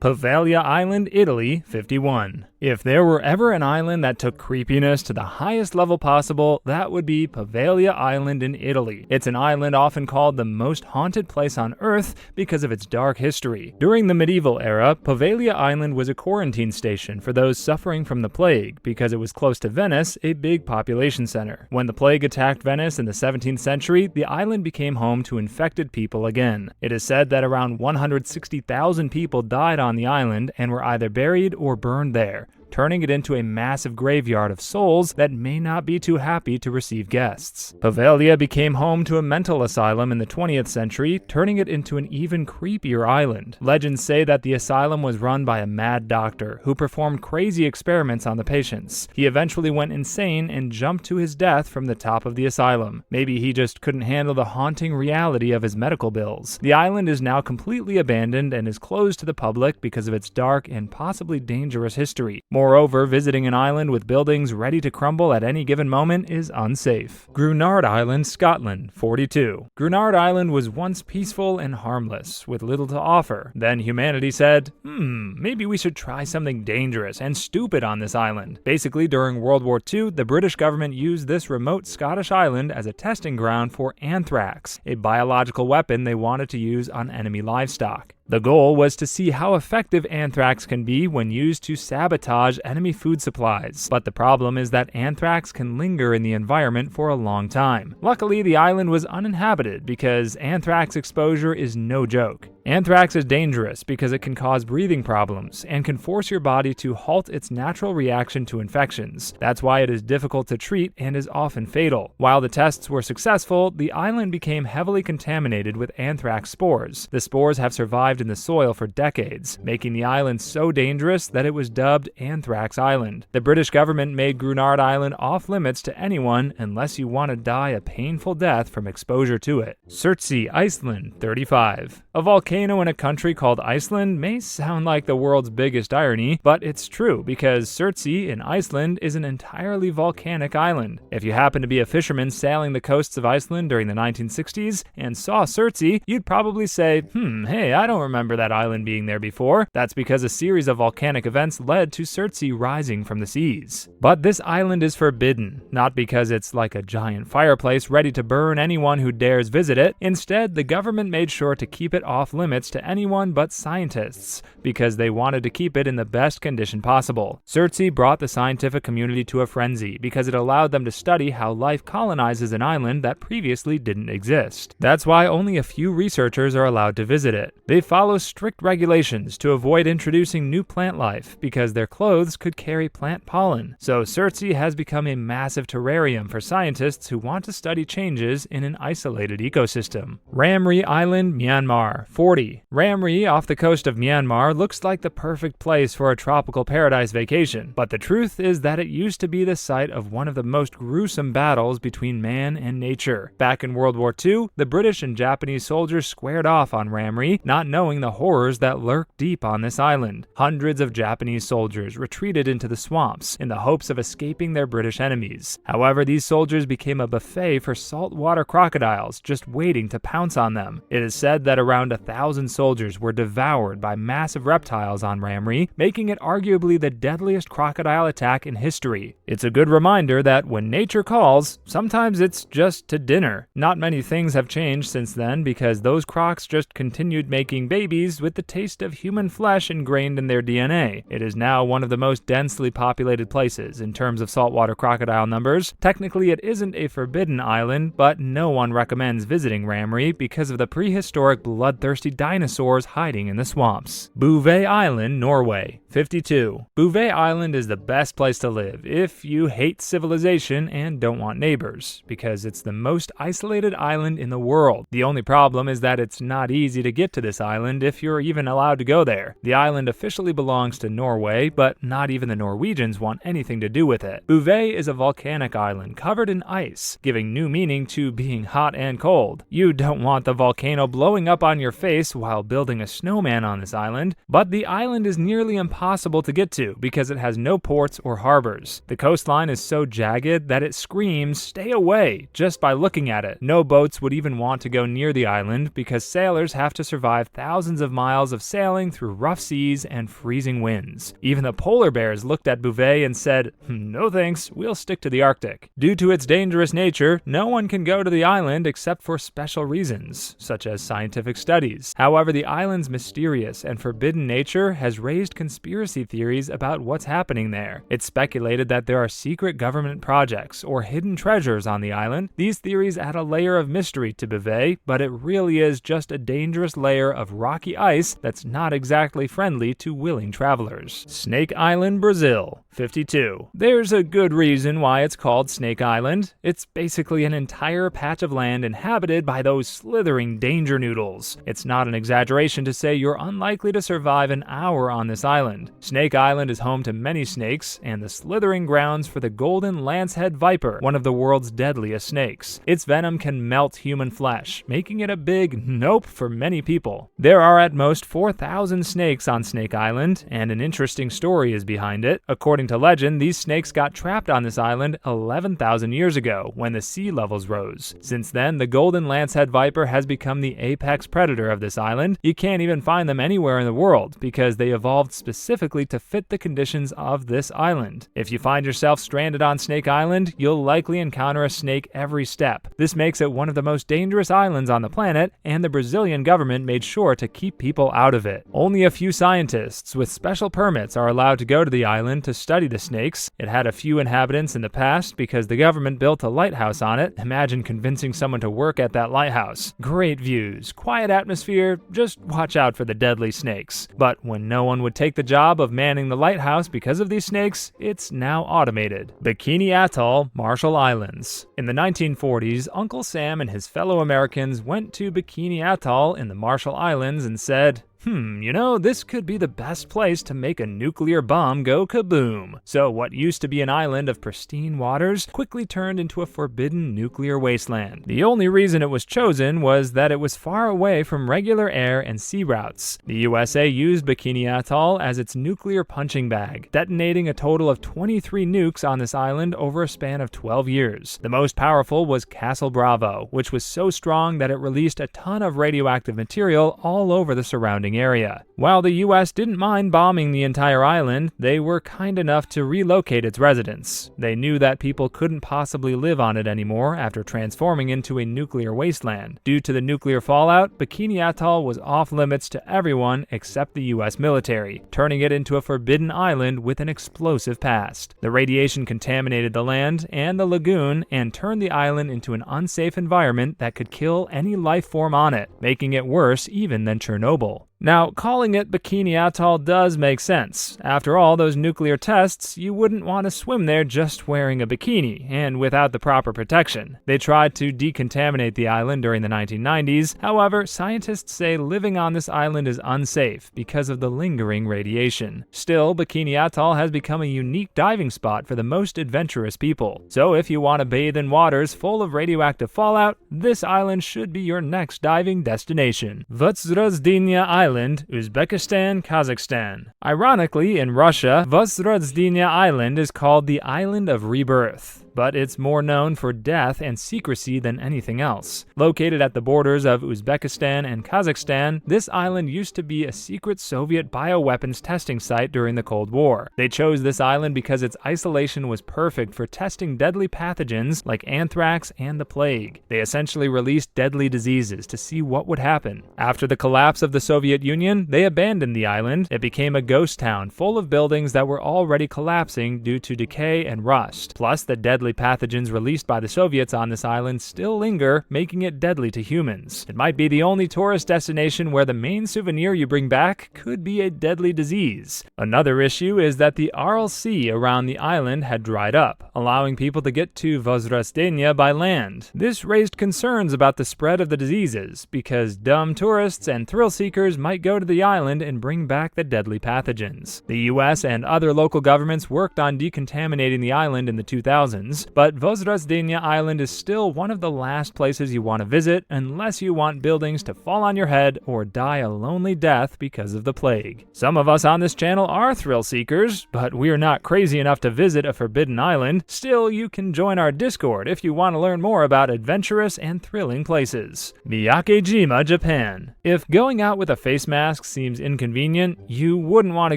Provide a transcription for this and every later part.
Pavia Island, Italy, 51. If there were ever an island that took creepiness to the highest level possible, that would be Pavia Island in Italy. It's an island often called the most haunted place on Earth because of its dark history. During the medieval era, Pavia Island was a quarantine station for those suffering from the plague because it was close to Venice, a big population center. When the plague attacked Venice in the 17th century, the island became home to infected people again. It is said that around 160,000 people died on the island and were either buried or burned there, turning it into a massive graveyard of souls that may not be too happy to receive guests. Pavia became home to a mental asylum in the 20th century, turning it into an even creepier island. Legends say that the asylum was run by a mad doctor who performed crazy experiments on the patients. He eventually went insane and jumped to his death from the top of the asylum. Maybe he just couldn't handle the haunting reality of his medical bills. The island is now completely abandoned and is closed to the public because of its dark and possibly dangerous history. Moreover, visiting an island with buildings ready to crumble at any given moment is unsafe. Grard Island, Scotland, 42. Grard Island was once peaceful and harmless, with little to offer. Then humanity said, maybe we should try something dangerous and stupid on this island. Basically, during World War II, the British government used this remote Scottish island as a testing ground for anthrax, a biological weapon they wanted to use on enemy livestock. The goal was to see how effective anthrax can be when used to sabotage enemy food supplies. But the problem is that anthrax can linger in the environment for a long time. Luckily, the island was uninhabited because anthrax exposure is no joke. Anthrax is dangerous because it can cause breathing problems and can force your body to halt its natural reaction to infections. That's why it is difficult to treat and is often fatal. While the tests were successful, the island became heavily contaminated with anthrax spores. The spores have survived in the soil for decades, making the island so dangerous that it was dubbed Anthrax Island. The British government made Grard Island off limits to anyone unless you want to die a painful death from exposure to it. Surtsey, Iceland, 35. A volcano in a country called Iceland may sound like the world's biggest irony, but it's true because Surtsey in Iceland is an entirely volcanic island. If you happen to be a fisherman sailing the coasts of Iceland during the 1960s and saw Surtsey, you'd probably say, hey, I don't remember that island being there before. That's because a series of volcanic events led to Surtsey rising from the seas. But this island is forbidden, not because it's like a giant fireplace ready to burn anyone who dares visit it. Instead, the government made sure to keep it off limits to anyone but scientists, because they wanted to keep it in the best condition possible. Surtsey brought the scientific community to a frenzy because it allowed them to study how life colonizes an island that previously didn't exist. That's why only a few researchers are allowed to visit it. They follow strict regulations to avoid introducing new plant life because their clothes could carry plant pollen. So Surtsey has become a massive terrarium for scientists who want to study changes in an isolated ecosystem. Ramy Island, Myanmar, 40. Ramy, off the coast of Myanmar, looks like the perfect place for a tropical paradise vacation, but the truth is that it used to be the site of one of the most gruesome battles between man and nature. Back in World War II, the British and Japanese soldiers squared off on Ramy, not knowing the horrors that lurk deep on this island. Hundreds of Japanese soldiers retreated into the swamps in the hopes of escaping their British enemies. However, these soldiers became a buffet for saltwater crocodiles just waiting to pounce on them. It is said that around 1,000 soldiers were devoured by massive reptiles on Ramy, making it arguably the deadliest crocodile attack in history. It's a good reminder that when nature calls, sometimes it's just to dinner. Not many things have changed since then because those crocs just continued making babies with the taste of human flesh ingrained in their DNA. It is now one of the most densely populated places in terms of saltwater crocodile numbers. Technically, it isn't a forbidden island, but no one recommends visiting Ramy because of the prehistoric bloodthirsty dinosaurs hiding in the swamps. Bouvet Island, Norway, 52. Bouvet Island is the best place to live if you hate civilization and don't want neighbors, because it's the most isolated island in the world. The only problem is that it's not easy to get to this island if you're even allowed to go there. The island officially belongs to Norway, but not even the Norwegians want anything to do with it. Bouvet is a volcanic island covered in ice, giving new meaning to being hot and cold. You don't want the volcano blowing up on your face face while building a snowman on this island, but the island is nearly impossible to get to because it has no ports or harbors. The coastline is so jagged that it screams, "Stay away," just by looking at it. No boats would even want to go near the island because sailors have to survive thousands of miles of sailing through rough seas and freezing winds. Even the polar bears looked at Bouvet and said, "No thanks, we'll stick to the Arctic." Due to its dangerous nature, no one can go to the island except for special reasons, such as scientific studies. However, the island's mysterious and forbidden nature has raised conspiracy theories about what's happening there. It's speculated that there are secret government projects or hidden treasures on the island. These theories add a layer of mystery to Bouvet, but it really is just a dangerous layer of rocky ice that's not exactly friendly to willing travelers. Snake Island, Brazil, 52. There's a good reason why it's called Snake Island. It's basically an entire patch of land inhabited by those slithering danger noodles. It's not an exaggeration to say you're unlikely to survive an hour on this island. Snake Island is home to many snakes and the slithering grounds for the golden lancehead viper, one of the world's deadliest snakes. Its venom can melt human flesh, making it a big nope for many people. There are at most 4,000 snakes on Snake Island, and an interesting story is behind it. According to legend, these snakes got trapped on this island 11,000 years ago when the sea levels rose. Since then, the golden lancehead viper has become the apex predator of this island. You can't even find them anywhere in the world because they evolved specifically to fit the conditions of this island. If you find yourself stranded on Snake Island, you'll likely encounter a snake every step. This makes it one of the most dangerous islands on the planet, and the Brazilian government made sure to keep people out of it. Only a few scientists with special permits are allowed to go to the island to study the snakes. It had a few inhabitants in the past because the government built a lighthouse on it. Imagine convincing someone to work at that lighthouse. Great views, quiet atmosphere, just watch out for the deadly snakes. But when no one would take the job of manning the lighthouse because of these snakes, it's now automated. Bikini Atoll, Marshall Islands. In the 1940s, Uncle Sam and his fellow Americans went to Bikini Atoll in the Marshall Islands and said, this could be the best place to make a nuclear bomb go kaboom. So what used to be an island of pristine waters quickly turned into a forbidden nuclear wasteland. The only reason it was chosen was that it was far away from regular air and sea routes. The USA used Bikini Atoll as its nuclear punching bag, detonating a total of 23 nukes on this island over a span of 12 years. The most powerful was Castle Bravo, which was so strong that it released a ton of radioactive material all over the surrounding area. While the US didn't mind bombing the entire island, they were kind enough to relocate its residents. They knew that people couldn't possibly live on it anymore after transforming into a nuclear wasteland. Due to the nuclear fallout, Bikini Atoll was off limits to everyone except the US military, turning it into a forbidden island with an explosive past. The radiation contaminated the land and the lagoon and turned the island into an unsafe environment that could kill any life form on it, making it worse even than Chernobyl. Now, calling it Bikini Atoll does make sense. After all those nuclear tests, you wouldn't want to swim there just wearing a bikini and without the proper protection. They tried to decontaminate the island during the 1990s. However, scientists say living on this island is unsafe because of the lingering radiation. Still, Bikini Atoll has become a unique diving spot for the most adventurous people. So if you want to bathe in waters full of radioactive fallout, this island should be your next diving destination. Vozrozhdeniya Island, Uzbekistan, Kazakhstan. Ironically, in Russia, Vozrozhdeniya Island is called the Island of Rebirth, but it's more known for death and secrecy than anything else. Located at the borders of Uzbekistan and Kazakhstan, this island used to be a secret Soviet bioweapons testing site during the Cold War. They chose this island because its isolation was perfect for testing deadly pathogens like anthrax and the plague. They essentially released deadly diseases to see what would happen. After the collapse of the Soviet Union, they abandoned the island. It became a ghost town full of buildings that were already collapsing due to decay and rust. Plus, the deadly pathogens released by the Soviets on this island still linger, making it deadly to humans. It might be the only tourist destination where the main souvenir you bring back could be a deadly disease. Another issue is that the Aral Sea around the island had dried up, allowing people to get to Vozrozhdeniya by land. This raised concerns about the spread of the diseases, because dumb tourists and thrill seekers might go to the island and bring back the deadly pathogens. The US and other local governments worked on decontaminating the island in the 2000s. options, but Vozrozhdenia Island is still one of the last places you want to visit unless you want buildings to fall on your head or die a lonely death because of the plague. Some of us on this channel are thrill seekers, but we're not crazy enough to visit a forbidden island. Still, you can join our Discord if you want to learn more about adventurous and thrilling places. Makagi Jima, Japan. If going out with a face mask seems inconvenient, you wouldn't want to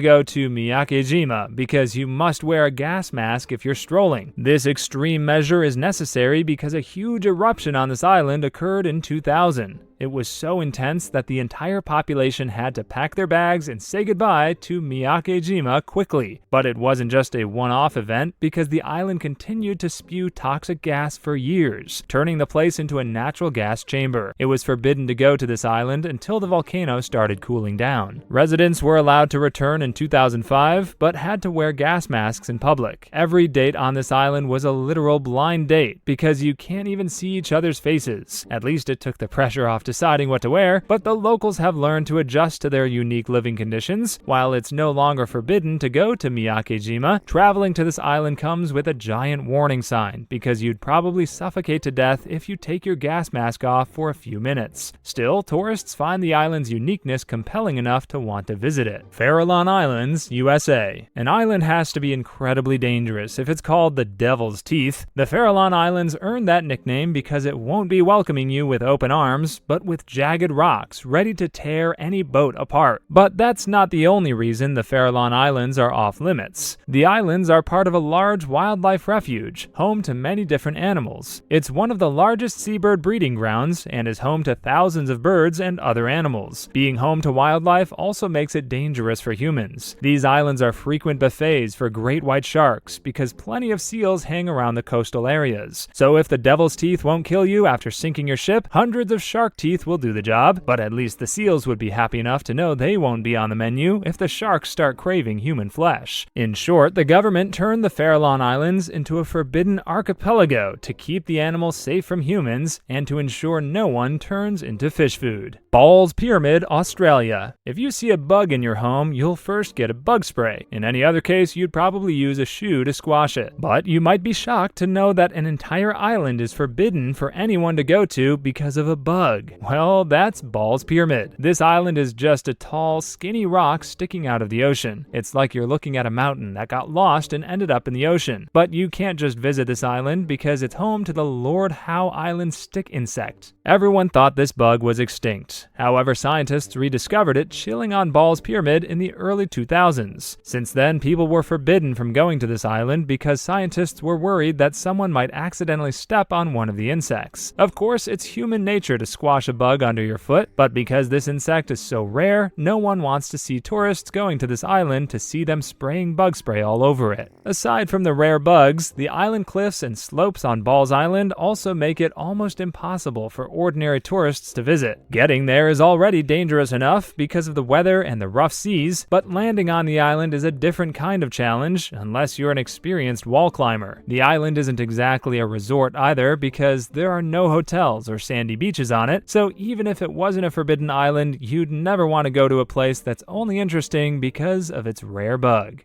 go to Makagi Jima because you must wear a gas mask if you're strolling. This extreme measure is necessary because a huge eruption on this island occurred in 2000. It was so intense that the entire population had to pack their bags and say goodbye to Makagi Jima quickly. But it wasn't just a one-off event because the island continued to spew toxic gas for years, turning the place into a natural gas chamber. It was forbidden to go to this island until the volcano started cooling down. Residents were allowed to return in 2005, but had to wear gas masks in public. Every date on this island was a literal blind date because you can't even see each other's faces. At least it took the pressure off deciding what to wear, but the locals have learned to adjust to their unique living conditions. While it's no longer forbidden to go to Makagi Jima, traveling to this island comes with a giant warning sign because you'd probably suffocate to death if you take your gas mask off for a few minutes. Still, tourists find the island's uniqueness compelling enough to want to visit it. Falon Islands, USA. An island has to be incredibly dangerous if it's called the Devil's Teeth. The Falon Islands earned that nickname because it won't be welcoming you with open arms, but with jagged rocks ready to tear any boat apart. But that's not the only reason the Falon Islands are off limits. The islands are part of a large wildlife refuge, home to many different animals. It's one of the largest seabird breeding grounds and is home to thousands of birds and other animals. Being home to wildlife also makes it dangerous for humans. These islands are frequent buffets for great white sharks because plenty of seals hang around the coastal areas. So if the Devil's Teeth won't kill you after sinking your ship, hundreds of shark teeth will do the job, but at least the seals would be happy enough to know they won't be on the menu if the sharks start craving human flesh. In short, the government turned the Falon Islands into a forbidden archipelago to keep the animals safe from humans and to ensure no one turns into fish food. Ball's Pyramid, Australia. If you see a bug in your home, you'll first get a bug spray. In any other case, you'd probably use a shoe to squash it. But you might be shocked to know that an entire island is forbidden for anyone to go to because of a bug. Well, that's Ball's Pyramid. This island is just a tall, skinny rock sticking out of the ocean. It's like you're looking at a mountain that got lost and ended up in the ocean. But you can't just visit this island because it's home to the Lord Howe Island stick insect. Everyone thought this bug was extinct. However, scientists rediscovered it chilling on Ball's Pyramid in the early 2000s. Since then, people were forbidden from going to this island because scientists were worried that someone might accidentally step on one of the insects. Of course, it's human nature to squash a bug under your foot, but because this insect is so rare, no one wants to see tourists going to this island to see them spraying bug spray all over it. Aside from the rare bugs, the island cliffs and slopes on Ball's Island also make it almost impossible for ordinary tourists to visit. Getting there is already dangerous enough because of the weather and the rough seas, but landing on the island is a different kind of challenge unless you're an experienced wall climber. The island isn't exactly a resort either because there are no hotels or sandy beaches on it, so even if it wasn't a forbidden island, you'd never want to go to a place that's only interesting because of its rare bug.